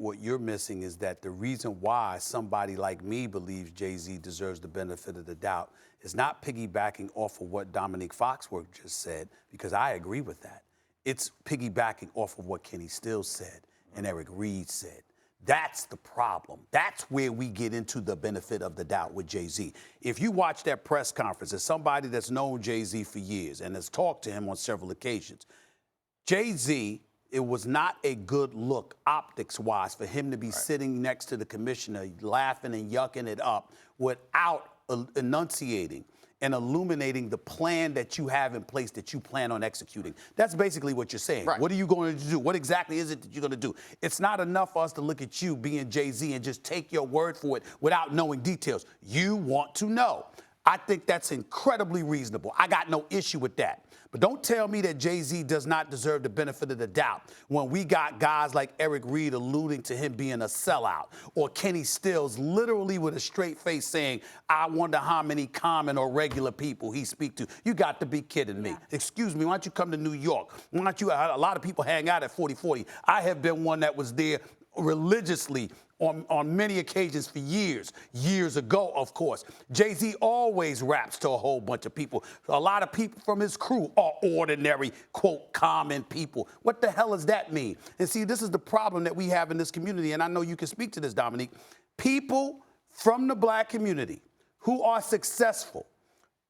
what you're missing is that the reason why somebody like me believes Jay-Z deserves the benefit of the doubt is not piggybacking off of what Dominique Foxworth just said, because I agree with that. It's piggybacking off of what Kenny Stills said and Eric Reed said. That's the problem. That's where we get into the benefit of the doubt with Jay-Z. If you watch that press conference, as somebody that's known Jay-Z for years and has talked to him on several occasions, Jay-Z, it was not a good look optics-wise for him to be sitting next to the commissioner, laughing and yucking it up without enunciating and illuminating the plan that you have in place that you plan on executing. That's basically what you're saying. Right. What are you going to do? What exactly is it that you're going to do? It's not enough for us to look at you being Jay-Z and just take your word for it without knowing details. You want to know. I think that's incredibly reasonable. I got no issue with that. But don't tell me that Jay-Z does not deserve the benefit of the doubt when we got guys like Eric Reed alluding to him being a sellout, or Kenny Stills literally with a straight face saying, I wonder how many common or regular people he speak to. You got to be kidding me. Excuse me, why don't you come to New York? Why don't you, a lot of people hang out at 4040. I have been one that was there religiously on many occasions for years ago, of course. Jay-Z always raps to a whole bunch of people. A lot of people from his crew are ordinary, quote, common people. What the hell does that mean? And see, this is the problem that we have in this community, and I know you can speak to this, Dominique. People from the black community who are successful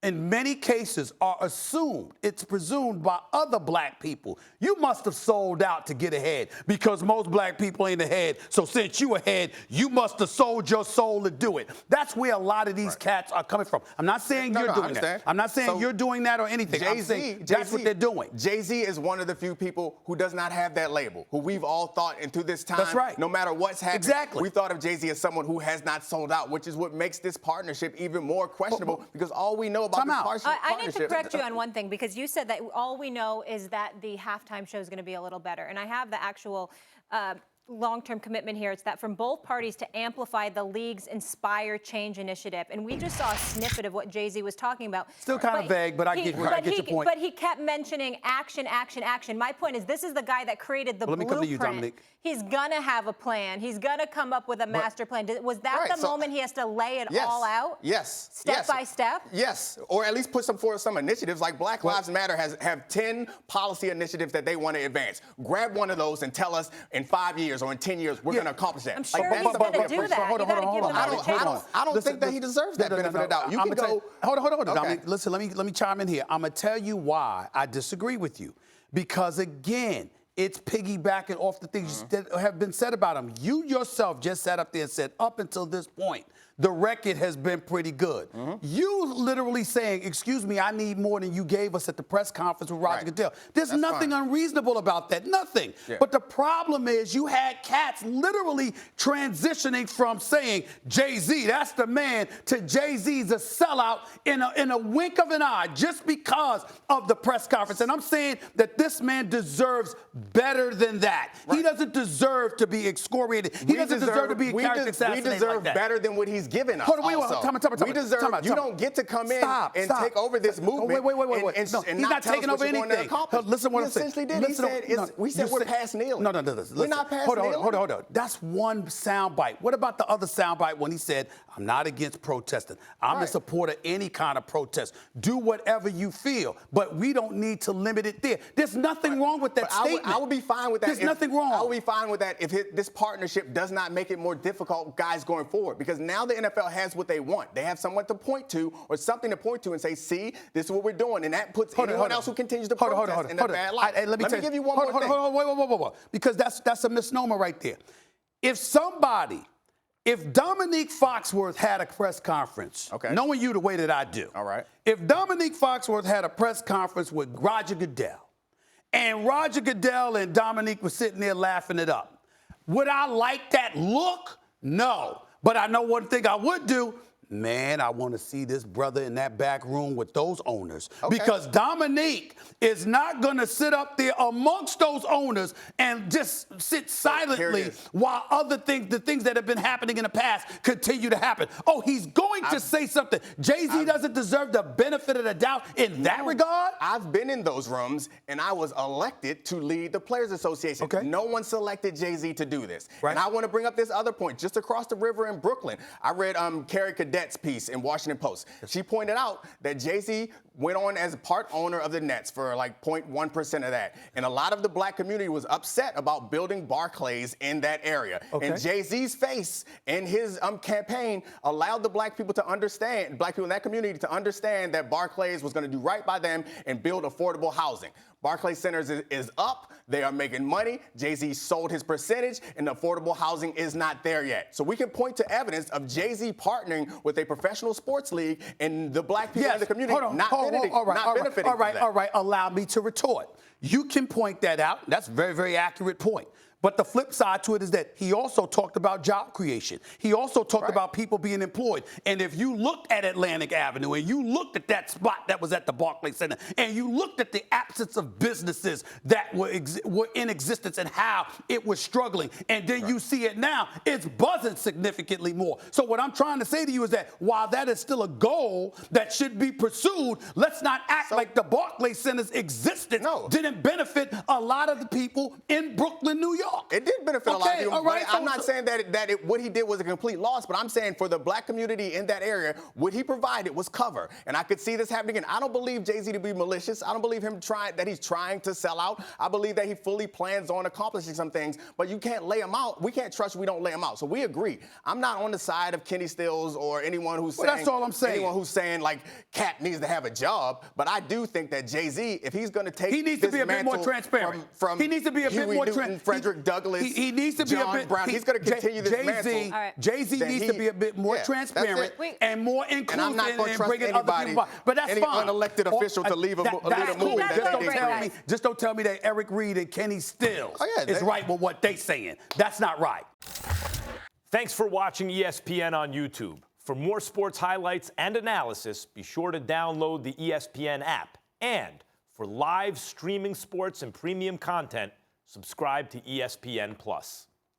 in many cases are assumed, it's presumed by other black people. You must have sold out to get ahead because most black people ain't ahead. So since you ahead, you must have sold your soul to do it. That's where a lot of these cats are coming from. I'm not saying you're doing that. I'm not saying you're doing that or anything. I'm saying that's what they're doing. Jay-Z is one of the few people who does not have that label, who we've all thought into this time. That's right. No matter what's happened. Exactly. We thought of Jay-Z as someone who has not sold out, which is what makes this partnership even more questionable because all we know about this partnership. I need to correct you on one thing, because you said that all we know is that the halftime show is going to be a little better. And I have the actual long-term commitment here. It's that from both parties to amplify the league's Inspire Change initiative. And we just saw a snippet of what Jay-Z was talking about. Still kind of vague, but I get your point. But he kept mentioning action, action, action. My point is, this is the guy that created the blueprint. Let me come to you, Dominique. He's going to have a plan. He's going to come up with a master plan. Was that the moment he has to lay it all out? Yes. Step by step? Yes. Or at least put forth some initiatives. Like Black Lives Matter have 10 policy initiatives that they want to advance. Grab one of those and tell us in 5 years or in 10 years we're going to accomplish that. I'm sure he's going to do that. Hold on. I don't think that he deserves that benefit of the doubt. You can go. Hold on, Dominic. Listen, let me chime in here. I'm going to tell you why I disagree with you. Because, again, it's piggybacking off the things that have been said about him. You yourself just sat up there and said, up until this point, the record has been pretty good. You literally saying, excuse me, I need more than you gave us at the press conference with Roger Goodell. There's nothing unreasonable about that, nothing. But the problem is you had cats literally transitioning from saying, Jay-Z, that's the man, to Jay-Z's a sellout in a wink of an eye just because of the press conference. And I'm saying that this man deserves better than that. He doesn't deserve to be excoriated. He doesn't deserve to be a character assassinated. We deserve better than what he's given us. We deserve. You don't get to come in and take over this movement. Wait. And he's not taking over anything. Listen what I'm saying. Essentially did. He said, we said we're past kneeling. No. We're not past kneeling. Hold on. That's one soundbite. What about the other soundbite when he said, I'm not against protesting. I'm in support of any kind of protest. Do whatever you feel, but we don't need to limit it there. There's nothing wrong with that statement. I would be fine with that. There's nothing wrong. I would be fine with that if this partnership does not make it more difficult, guys, going forward. Because now the NFL has what they want. They have someone to point to or something to point to and say, see, this is what we're doing. And that puts anyone else who continues to protest in a bad light. Let me give you one more thing. Wait. Because that's a misnomer right there. If Dominique Foxworth had a press conference, knowing you the way that I do, if Dominique Foxworth had a press conference with Roger Goodell, and Roger Goodell and Dominique were sitting there laughing it up, would I like that look? No. But I know one thing I would do. Man, I want to see this brother in that back room with those owners. Okay. Because Dominique is not going to sit up there amongst those owners and just sit silently while other things, the things that have been happening in the past, continue to happen. Oh, he's going to say something. Jay-Z doesn't deserve the benefit of the doubt in that regard? I've been in those rooms, and I was elected to lead the Players Association. Okay. No one selected Jay-Z to do this. Right. And I want to bring up this other point. Just across the river in Brooklyn, I read Carrie Cadet's piece in Washington Post. She pointed out that Jay-Z went on as part owner of the Nets for like 0.1% of that. And a lot of the black community was upset about building Barclays in that area. Okay. And Jay-Z's face and his campaign allowed the black people to understand, black people in that community to understand that Barclays was going to do right by them and build affordable housing. Barclays Centers is up. They are making money. Jay-Z sold his percentage, and the affordable housing is not there yet. So we can point to evidence of Jay-Z partnering with a professional sports league and the black people in the community not benefiting from that. All right. Allow me to retort. You can point that out. That's a very, very accurate point. But the flip side to it is that he also talked about job creation. He also talked about people being employed. And if you looked at Atlantic Avenue and you looked at that spot that was at the Barclays Center and you looked at the absence of businesses that were in existence and how it was struggling, and then you see it now, it's buzzing significantly more. So what I'm trying to say to you is that while that is still a goal that should be pursued, let's not act like the Barclays Center's existence didn't benefit a lot of the people in Brooklyn, New York. It did benefit a lot of people. All right, I'm not saying that what he did was a complete loss, but I'm saying for the black community in that area, what he provided was cover. And I could see this happening again. I don't believe Jay-Z to be malicious. I don't believe him that he's trying to sell out. I believe that he fully plans on accomplishing some things, but you can't lay him out. We can't trust we don't lay him out. So we agree. I'm not on the side of Kenny Stills or anyone who's saying, that's all I'm saying. Anyone who's saying like Cap needs to have a job, but I do think that Jay-Z, if he's going to take he needs to be a bit more transparent. From he needs to be a bit more transparent. Frederick Douglass, he needs to be John a bit. Brown. He's going to continue this mantle. Jay-Z needs to be a bit more transparent and more inclusive and I'm not going to trust anybody, but that's any fine. unelected official to lead a movement. Just don't tell me that Eric Reed and Kenny Stills is right with what they saying. That's not right. Thanks for watching ESPN on YouTube. For more sports highlights and analysis, be sure to download the ESPN app. And for live streaming sports and premium content, subscribe to ESPN+.